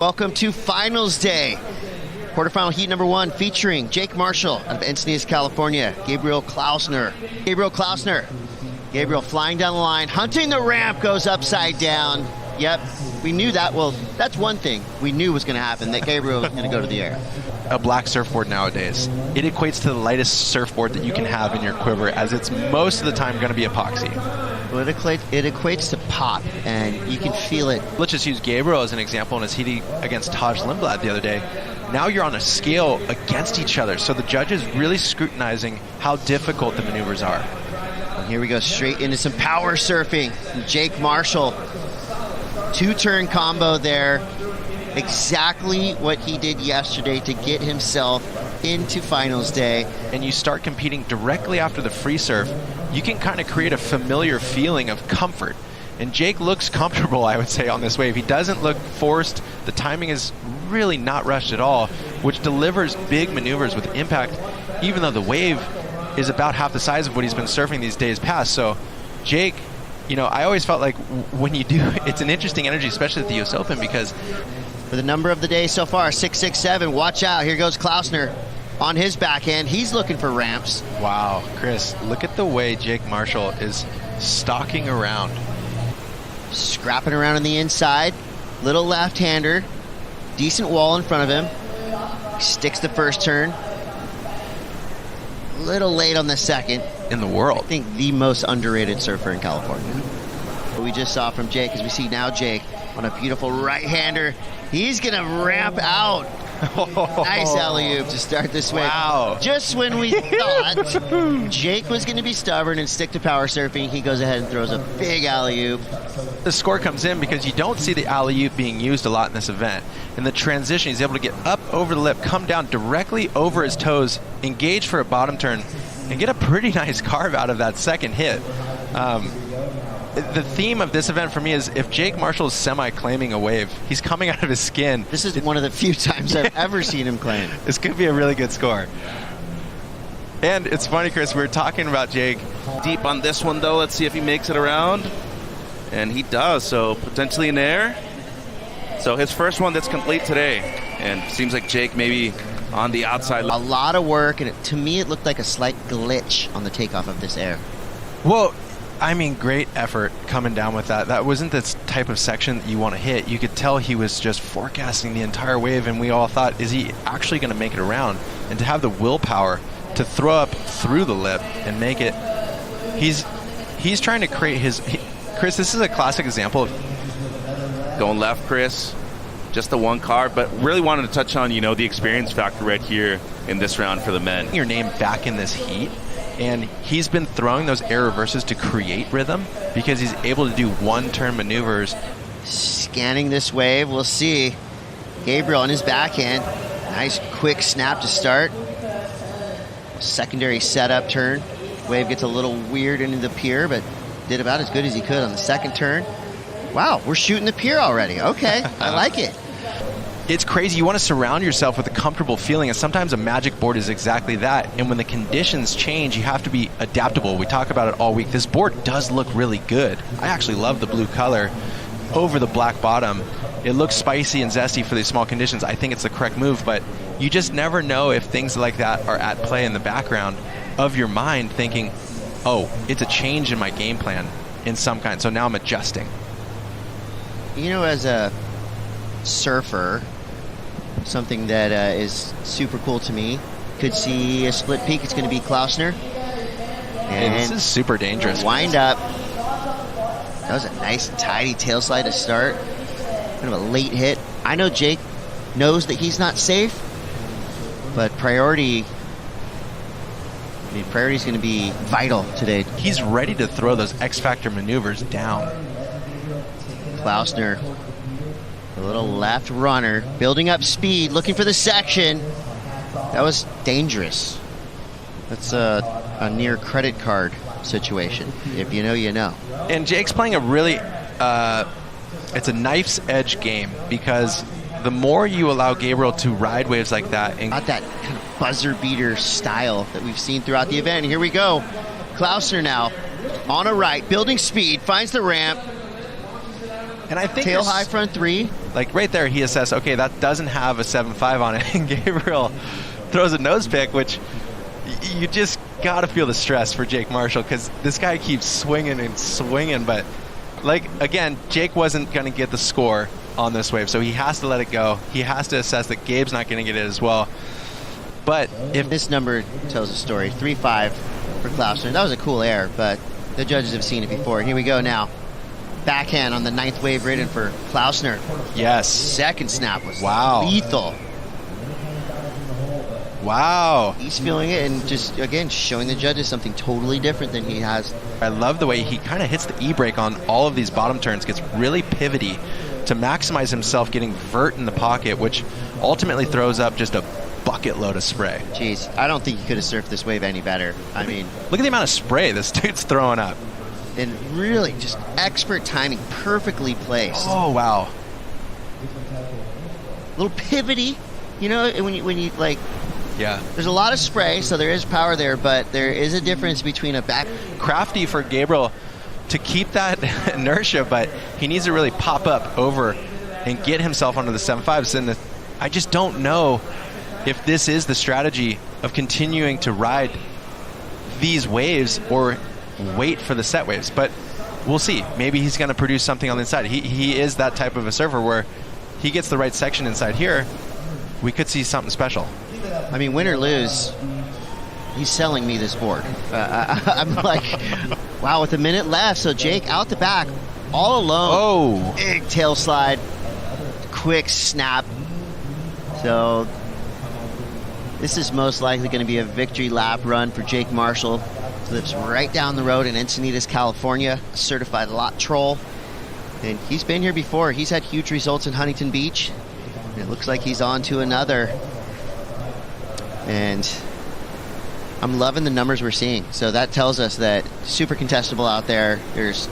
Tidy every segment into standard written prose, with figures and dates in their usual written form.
Welcome to Finals Day. Quarterfinal heat number 1 featuring J.Marshall out of Encinitas, California. Gabriel Klaussner. Gabriel flying down the line, hunting the ramp, goes upside down. Yep, we knew that. Well, that's one thing we knew was going to happen, that Gabriel was going to go to the air. A black surfboard nowadays, it equates to the lightest surfboard that you can have in your quiver, as it's most of the time going to be epoxy. Well, it equates to pop, and you can feel it. Let's just use Gabriel as an example in his heat against Taj Lindblad the other day. Now you're on a scale against each other, so the judge is really scrutinizing how difficult the maneuvers are. And here we go straight into some power surfing. J.Marshall, 2-turn combo there. Exactly what he did yesterday to get himself into Finals Day. And you start competing directly after the free surf, you can kind of create a familiar feeling of comfort. And Jake looks comfortable, I would say, on this wave. He doesn't look forced. The timing is really not rushed at all, which delivers big maneuvers with impact, even though the wave is about half the size of what he's been surfing these days past. So Jake, you know, I always felt like when you do, it's an interesting energy, especially at the US Open, because for the number of the day so far, 667. Watch out. Here goes Klaussner on his backhand. He's looking for ramps. Wow, Chris, look at the way J.Marshall is stalking around. Scrapping around on the inside. Little left-hander. Decent wall in front of him. He sticks the first turn. A little late on the second. In the world. I think the most underrated surfer in California. What we just saw from Jake, as we see now Jake on a beautiful right-hander. He's going to ramp out. Nice alley-oop to start this wave. Wow. Just when we thought Jake was going to be stubborn and stick to power surfing, he goes ahead and throws a big alley-oop. The score comes in because you don't see the alley-oop being used a lot in this event. In the transition, he's able to get up over the lip, come down directly over his toes, engage for a bottom turn, and get a pretty nice carve out of that second hit. The theme of this event for me is if J.Marshall is semi-claiming a wave, he's coming out of his skin. This is one of the few times I've ever seen him claim. This could be a really good score. And it's funny, Chris, we were talking about Jake. Deep on this one, though. Let's see if he makes it around. And he does, so potentially in air. So his first one that's complete today. And seems like Jake maybe on the outside. A lot of work, and to me it looked like a slight glitch on the takeoff of this air. Well, I mean, great effort coming down with that. That wasn't the type of section that you want to hit. You could tell he was just forecasting the entire wave, and we all thought, is he actually going to make it around? And to have the willpower to throw up through the lip and make it, he's trying to create his... Chris, this is a classic example of... Going left, Chris. Just the one card, but really wanted to touch on, you know, the experience factor right here in this round for the men. Your name back in this heat. And he's been throwing those air reverses to create rhythm because he's able to do one-turn maneuvers. Scanning this wave, we'll see. Gabriel on his backhand. Nice quick snap to start. Secondary setup turn. Wave gets a little weird into the pier, but did about as good as he could on the second turn. Wow, we're shooting the pier already. Okay, I like it. It's crazy. You want to surround yourself with a comfortable feeling, and sometimes a magic board is exactly that. And when the conditions change, you have to be adaptable. We talk about it all week. This board does look really good. I actually love the blue color over the black bottom. It looks spicy and zesty for these small conditions. I think it's the correct move, but you just never know if things like that are at play in the background of your mind, thinking, oh, it's a change in my game plan in some kind, so now I'm adjusting. You know, as a surfer, something that is super cool to me. Could see a split peak. It's going to be Klaussner. And this is super dangerous. Wind up. That was a nice and tidy tail slide to start. Kind of a late hit. I know Jake knows that he's not safe, but priority is going to be vital today. He's ready to throw those X-Factor maneuvers down. Klaussner, a little left runner, building up speed, looking for the section. That was dangerous. That's a near credit card situation. If you know, you know. And Jake's playing a really, it's a knife's edge game, because the more you allow Gabriel to ride waves like that, and not that kind of buzzer beater style that we've seen throughout the event. And here we go. Klaussner now on a right, building speed, finds the ramp. And I think tail high front three. Like right there, he assessed, okay, that doesn't have a 7.5 on it. And Gabriel throws a nose pick, which you just got to feel the stress for J.Marshall because this guy keeps swinging and swinging. But, like, again, Jake wasn't going to get the score on this wave, so he has to let it go. He has to assess that Gabe's not going to get it as well. But if this number tells a story, 3.5 for Klaussner. That was a cool air, but the judges have seen it before. Here we go now. Backhand on the 9th wave ridden for Klaussner. Yes. Second snap was wow. lethal. Wow. He's feeling it and just, again, showing the judges something totally different than he has. I love the way he kind of hits the e-brake on all of these bottom turns, gets really pivoty to maximize himself getting vert in the pocket, which ultimately throws up just a bucket load of spray. Jeez, I don't think he could have surfed this wave any better. I mean, look at the amount of spray this dude's throwing up. And really just expert timing, perfectly placed. Oh, wow. A little pivoty, you know, when you like, yeah. There's a lot of spray, so there is power there, but there is a difference between a back. Crafty for Gabriel to keep that inertia, but he needs to really pop up over and get himself onto the 7.5s. And I just don't know if this is the strategy of continuing to ride these waves or wait for the set waves, but we'll see. Maybe he's going to produce something on the inside. He is that type of a surfer where he gets the right section inside here. We could see something special. I mean, win or lose, he's selling me this board. I'm like, wow, with a minute left. So Jake out the back, all alone. Oh, big tail slide, quick snap. So this is most likely going to be a victory lap run for J.Marshall. Lives right down the road in Encinitas, California, a certified lot troll. And he's been here before. He's had huge results in Huntington Beach. And it looks like he's on to another. And I'm loving the numbers we're seeing. So that tells us that super contestable out there. There's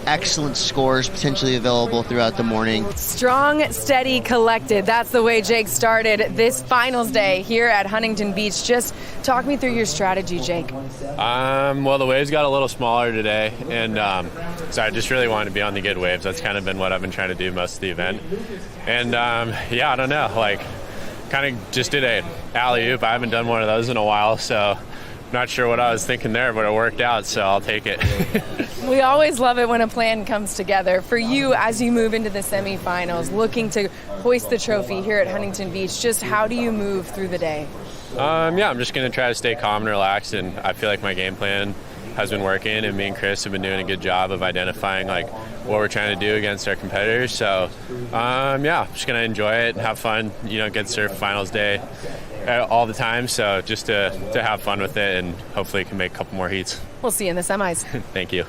excellent scores potentially available throughout the morning. Strong, steady, collected. That's the way Jake started this finals day here at Huntington Beach. Just talk me through your strategy, Jake. Well, the waves got a little smaller today, and so I just really wanted to be on the good waves. That's kind of been what I've been trying to do most of the event. And yeah, I don't know, like kind of just did a alley-oop. I haven't done one of those in a while, so not sure what I was thinking there, but it worked out, so I'll take it. We always love it when a plan comes together. For you, as you move into the semifinals, looking to hoist the trophy here at Huntington Beach, just how do you move through the day? Yeah, I'm just going to try to stay calm and relaxed, and I feel like my game plan has been working, and me and Chris have been doing a good job of identifying like what we're trying to do against our competitors. So, yeah, just going to enjoy it and have fun, you know, get surf finals day all the time, so just to have fun with it, and hopefully can make a couple more heats. We'll see you in the semis. Thank you.